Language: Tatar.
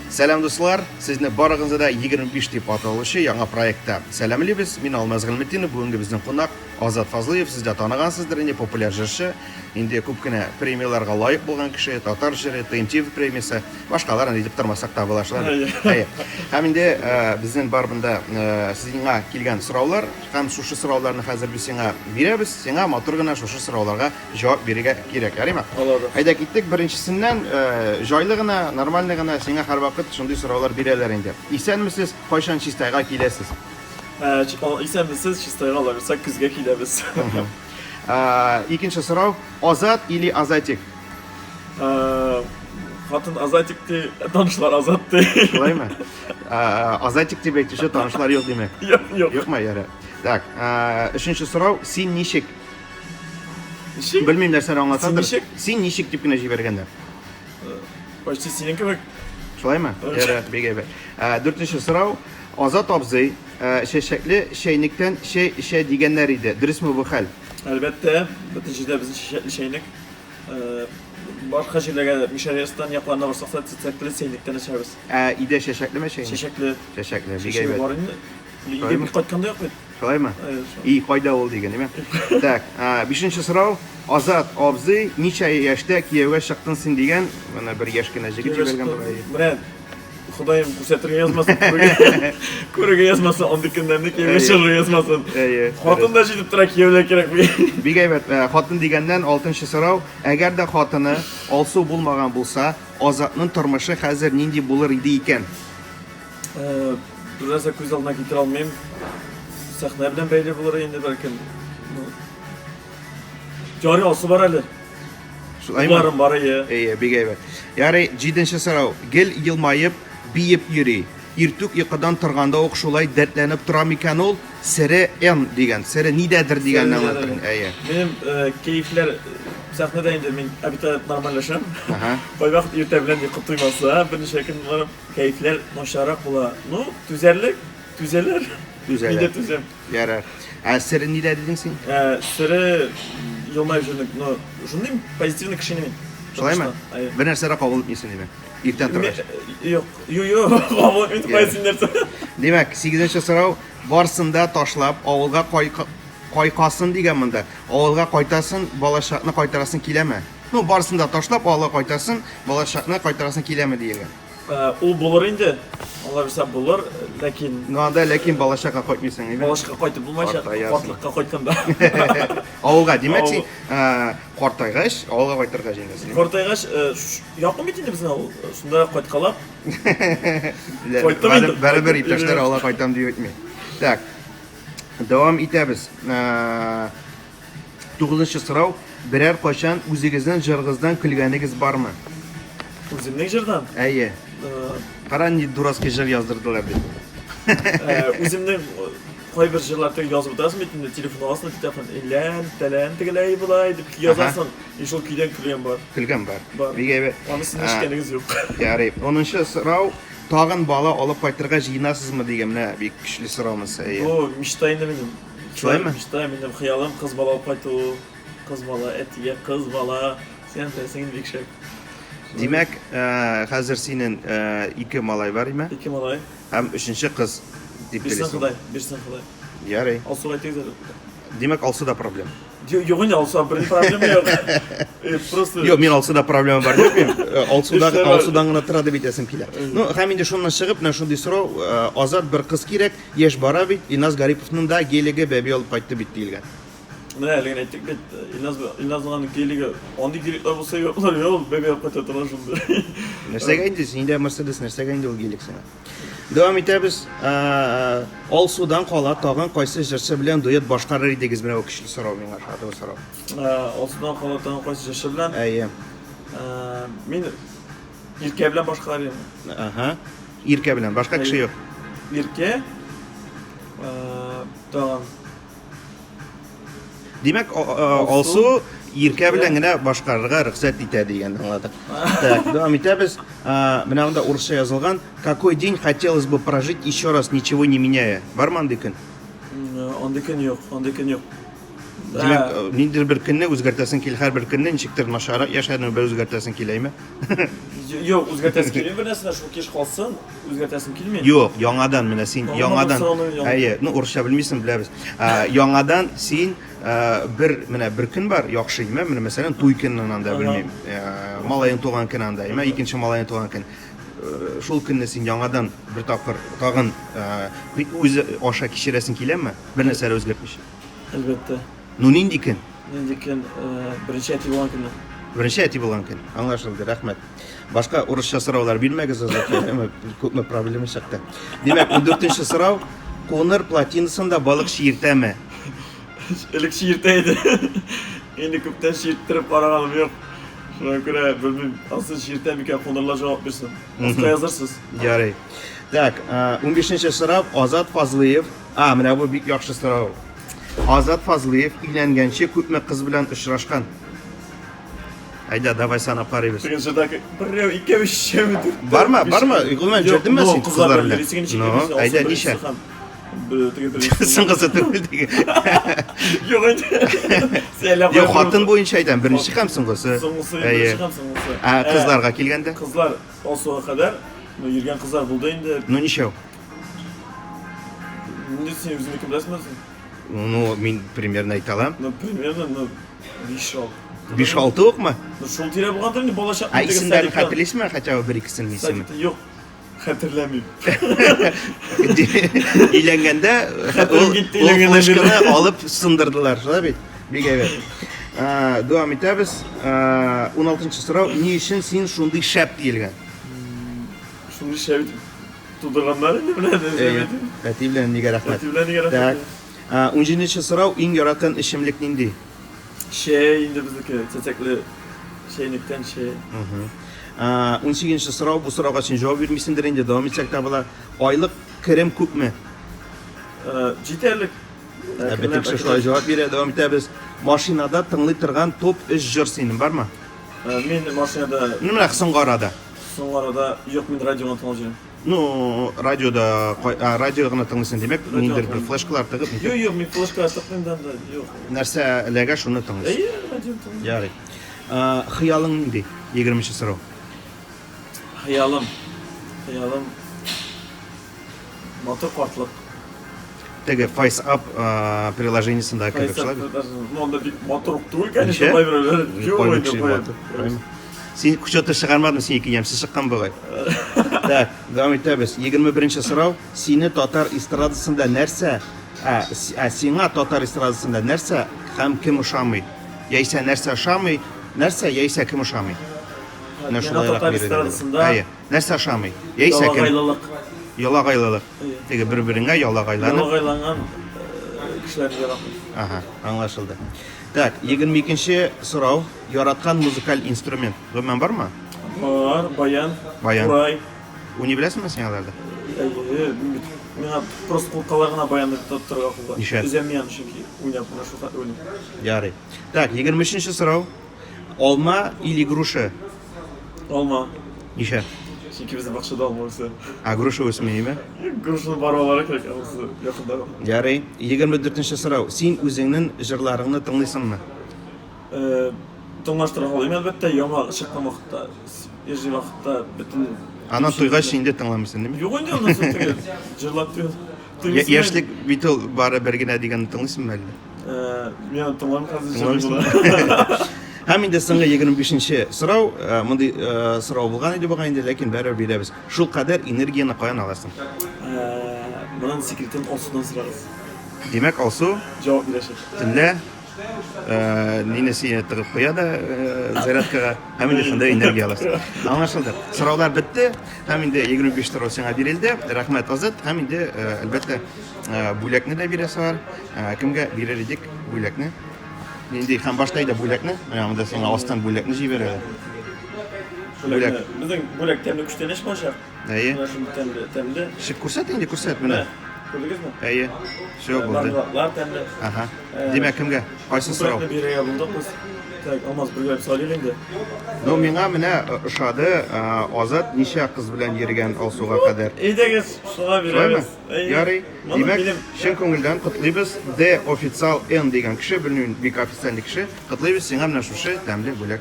Сәлам дуслар, сезне барыгызны да 25 дип аталучы яңа проектта сәламлибез. Мин Алмаз Гыйлметдинов, бүгенге безнең кунак Азат Фазлыев, сез дә танығансыздыр, инде популяр җырчы, инде күп кенә премияларга лаек булган кеше, Татар җыры, ТМТ премиясе, башкаларын әйтеп тормасак та булашлар. Һәм инде безнең бар бында сезгә килгән сораулар, һәм шушы сорауларны хәзер без сиңа бирәбез, сиңа матур гына шушы сорауларга җавап бирергә кирәк, әриме? Әйдә киттек, беренчесеннән җайлы гына, нормаль гына сиңа һәрвакыт шундый сораулар бирәләр инде. Исәнмесез, кайчан чистайга киләсез? Исәнмесез, чистайга алабызсак көзгә киләбез. Икенче сорау, Азат или Азатик? Хатын Азатик ти, танышлар Азат ти. Шулаймы? Азатик дип әйтүче танышлар юк димәк. Юк. Юкмы, яра. Так, өченче сорау, син ничек? Ничек? Белмим нәрсәне аңлатадыр. Син ничек? Син ничек дип кенә җибәргәндә. Почти синең кебек. Шулаймы? Яра, бигәбә. Дүртенче сорау, Азат абзый, шәшәкле чәйнектән чәй эчә дигәннәр иде. Дөресме бу хәл? Әлбәттә, бөтен җирдә безнең шәшәкле чәйнек. Башка җирләргә Мишәристан якларына барсак та шәшәкле чәйнектән эчәбез. Идә шәшәклеме чәйнек? Шәшәкле. Шәшәкле, Шәшәкле бигәбә. бар инде. Лигә бит кайтканда юк бит. Шулаймы? И кайда ул дигән, диме? Так, бишенче сорау, Азат абзый, ничә яшьтә кияүгә чыктың син дигән, менә бер яшь кенә җигит җибәргән бер. Менә Худаем күрсәтергә язмасын, күрергә язмасын, андый көннәрне кияүгә чыгырга язмасын. Хатын да җитеп тора, кияүләр кирәк бит. Бик әйбәт. Хатын дигәннән 6нчы сорау, әгәр дә хатыны алсу булмаган булса, Азатның тормышы хәзер нинди булыр иде икән? Берәрсә күз алдына китерә алмыйм. Сәхнә белән бәйле булыр инде бәлкем. Җары алсы бар әле. Шулаймы? Бар ие. Бик әйбәт. Ярый, 7нче сорау, гел елмаеп, биеп йөри. Иртүк йокыдан торганда ук шулай дәртләнеп тора микән ул? Сире эн дигән, сире нидәдер дигәнне аңлатырын. Минем кәефләр сәхнәдә инде мин обитат нормальләшәм. Кайвакыт иртә белән йокы туймаса, берничә көн барып кәефләр начаррак була. Ну, түзәләр. Нидә түзәм? Ярар. Сире нидә дидең син? Сире елмаеп жүрдек. Ну, шундый позитивный кеше мин. Шулаймы? Бер нәрсә кабул итмисең диме? Иртән торгач. Юк, кабул итмәйсең нәрсә. Димәк, 8нче сорау, барсында ташлап авылга кайкасын дигән монда. Авылга кайтасын, балачакны кайтарасың киләме? Ну, барсында ташлап авылга кайтасын, балачакны кайтарасың киләме дигән. Ул булыр инде. Алла бирсә булыр, ләкин Ләкин балачакка кайтмыйсың, диме? Балачакка кайтып булмайча, картлыкка кайтканда. Авылга, димәк, син картайгач, авылга кайтырга җыенасың. Картайгач, якын бит инде безнең авыл. Шунда кайткалап. Бәрабәр иптәшләр авылга кайтам дип әйтми. Так. Дәвам итәбез. 9нчы сорау, берәр кайчан үзегезнең җыргыздан көлгәнегез бармы? Үземнең җырдан? Әйе. Кара ни дурацкий җыр яздырдылар бит. Үземнең кайбер җырларда язып торасың бит инде телефон астына телефон тәлән тегеләй булай дип язасың. Шул көйдән көлгән бар. Көлгән бар. Бик әйбәт. Аны син ишеткәнегез юк. Ярый. 10нчы сорау, тагын бала алып кайтырга җыенасызмы дигән менә бик көчле сораумыз. О, мечтаем минем. Шулаймы? Мечтаем минем хыялым кыз бала алып кайту. Кыз бала, әтигә кыз бала. Сен белсәң бик шәп. Димәк, хәзер синең 2 малай бар име? 2 малай. Һәм 3нче кыз дип Бирсәң беләсең. Ходай. Ярый. Алсу әйтегез әле. Димәк, алсуда проблема. Юк инде алсу, бер проблема юк. Просто Юк, мин алсуда проблема бар дип мин. Алсудан гына тора дип әйтәсем килә. Ну, һәм инде шуннан чыгып, менә шундый сорау, Азат бер кыз кирәк, яшь бара бит, Иназ Гариповның да гелеге бәби алып кайтты бит диелгән. Менә әле генә әйттек бит, Иназның гелеге, андый гелекләр булса юклар, юк, бәби алып кайта торган шунда. Нәрсәгә инде синдә Мерседес, нәрсәгә инде ул гелек сиңа? Дәвам итәбез. Алсудан кала тагын кайсы җырчы белән дуэт башкарыр идегез менә ул көчле сорау миңа шундый сорау. Алсудан кала тагын кайсы җырчы белән? Әйе. Мин Иркә белән башкалар. Иркә белән, башка кеше юк. Иркә тагын. Димәк, алсу Иркә белән генә башкарырга рөхсәт итә дигән аңладык. Так, дәвам итәбез. Менә анда урысча язылган. Какой день хотелось бы прожить еще раз, ничего не меняя? Бармы андый көн? Андый көн юк. Димәк, ниндидер бер көнне үзгәртәсең килә, һәр бер көнне ничектер начаррак яшәрне бер үзгәртәсең киләме? Yok, o'zgartasi kelmaydi. Bir narsani shu kech qolsin, o'zgartasi kelmaydi. Yo'q, yangadan mana sen yangadan. Yangadan. Ayy, o'rishcha bilmaysan bilamiz. Yangadan sen bir kun bor, yo'qshiymi? Mana masalan, to'y kunida bilmayman. Malayning tug'an kunida, ikkinchi malayning tug'an kun. Şol kunni sen yangadan bir taqir tag'in o'zi osha kishirasin keladimi? Bir narsa o'zgartmish. Albatta. Nu nindi kun? Endi kun birinchi aytib olgan kunlar. Birinchi aytib olgan kun. Anglashildi, rahmat. Boshqa urishcha so'rovlar bermaysiz hozir. Ko'pmi problema chiqdi. Demak, 14-so'rov Konor platinasida baliq shiyirtami? Ilk shiyirtaydi. Endi ko'pdan shiyirtirib qaraganim yo'q. Shuna ko'ra bilmayman, asl shiyirtami ekan, Konorlar javob bersin. Sizga yozarsiz. Yaray. Tak, 15-so'rov Ozod Fazliyev. Mana bu bek yaxshi so'rov. Ozod Fazliyev uylangancha ko'pmi qiz bilan uchrashgan? Ayda, davay sanab qaraymiz. Birinchidagi 1, 2, 3 midir? Barma, umuman jerdimmi sen qizlar bilan? No, ayda nisha. Sizin qizi tug'ildi. Yo'q endi. Yo'q, xotin bo'yicha aytam, birinchi ham sing'isi. Birinchi ham sing'isi. Qizlarga kelganda? Qizlar Osoga qadar yurgan qizlar bo'ldi endi. No nisha? Endi sen o'zingni bilasizmi? Ну, men примерно ayta olaman. Ну, примерно 5-6. 5-6 o'qmi? Shul tira bo'lganda endi bola shaqa. Ismlarini xatırlaysizmi? Хотя бы bir-ikkisini ismini. Yo'q. Xatirlamayman. Uylanganda fleshkani olib sindirdilar, shunday begaver. Davom etamiz. 16-so'rov, ne uchun sen shunday shap deyilgan? Shunday shap tug'dirganlar endi biladi. Ati bilan nega rahmat. Ati bilan nega rahmat. Tak. 17-so'rov, eng yoratgan ichimlik nindi? Endi bizniki chechakli sheynikdan shay. 18-so'rov, bu so'rovga sen javob bermaysindir endi, davom etsak bo'lar. Oylik kirim ko'pmi? Yetarlik. Albatta, shunday javob beradi. Davom etamiz. Mashinada tingli turgan top ish jur sening bormi? Men mashinada nima qilsin qorada? So'ngarada yo'q, men radioni tinglayman. Ну, radioga tinglaysan demak, mendir bir fleshkalar tig'ib. Yo'q, men fleshkalar tig'mayman da, yo'q. Narsalarga shuni tinglaysan. Radio tinglayman. Ya'ri. Xiyoling nima? 20-so'rov. Hayolim motor portliq. Tege Face Up приложениесida ko'rishlar. Onda motor turul, конечно, qo'yib yo'q. Sen kuchota chiqarmading, sen ikki yamsiz chiqqan bo'lay. Tak, davom etamiz. 21-so'rov, seni Totar estradasida narsa, senga Totar estradasida narsa ham kim ushamay? Yaysa narsa ushamay, narsa yaysa kim ushamay? Totar estradasida. Ayy, narsa ushamay. Yaysa kim? Yolag'aylilik. Tege bir-biringa yolag'aylanib. Yolag'aylangan kishilarni yaratdi. Aha, anlaşıldı. Tak, 22-so'rov, yaratgan muzikal instrument. Bilman bormi? Bor, bayan. Qo'ray. Uni bilasizmi sen ularda? Men просто qo'lqalarga bayanni tuttirib qo'ydim. Nishat. O'zim men shunki o'ynab shu o'ynab. Ya'ri. Tak, 23-so'rov, olma или груша? Olma. Nisha. Chunki bizning baqshada olma bo'lsa. Груша o'smaymi? Grushni barobar kerak bo'lsa, yaqinda. Ya'ri, 24-so'rov, sen o'zingning jurlaringni tinglaysanmi? Tinglashtira olmayman albatta, yomg'ir chiqqan vaqtda, erji vaqtda butun Anan to'yga endi tinglamaysan, nima? yo'q endi ondan so'ng jurlab Yoshlik bitil bari birgina deganni tinglaysanmi hali? Men tinglamayman. Ham endi senga 25-so'rov, bunday so'rov bo'lgan edi endi, lekin baribir beramiz. Shu qadar energiyani qayerdan olasan? Bundan sekretin olsudan so'raymiz. Demak, olsu Javob berasiz. tilla ninasini tig'ib qo'yadi, zaryadkaga ham endi shunday energiya olasiz. Anlaşıldı. So'rovlar bitdi. Ham endi 25 so'rov senga berildi. Rahmat Ozod. Ham endi albatta bo'lakni da berasizlar. Kimga berar edik bo'lakni? Endi ham boshlaydi bo'lakni. Mana bunda senga ostdan bo'lakni jib beradi. Bo'lak. Bizning bo'lak temli kuchdan ish boshqa. Ayy. Mana shu temli. Shu ko'rsat endi ko'rsat mana. Ko'rdingizmi? Ayy. Shu bo'ldi. Lar temli. Aha. Demak kimga? Qaysi so'rov? Bo'lakni beraya bo'ldik biz. Tak, olmaz birga so'raylik endi. No, menga mana o'shadi Ozod nisha qiz bilan yurgan Olsuga qadar. Eydagi shunga beramiz. Ya'ri, demak, shin ko'ngildan qutlaymiz. D ofisial N degan kishi, bilmayman, bek ofisiallik kishi. Qutlaymiz, senga mana shu tamli bo'lak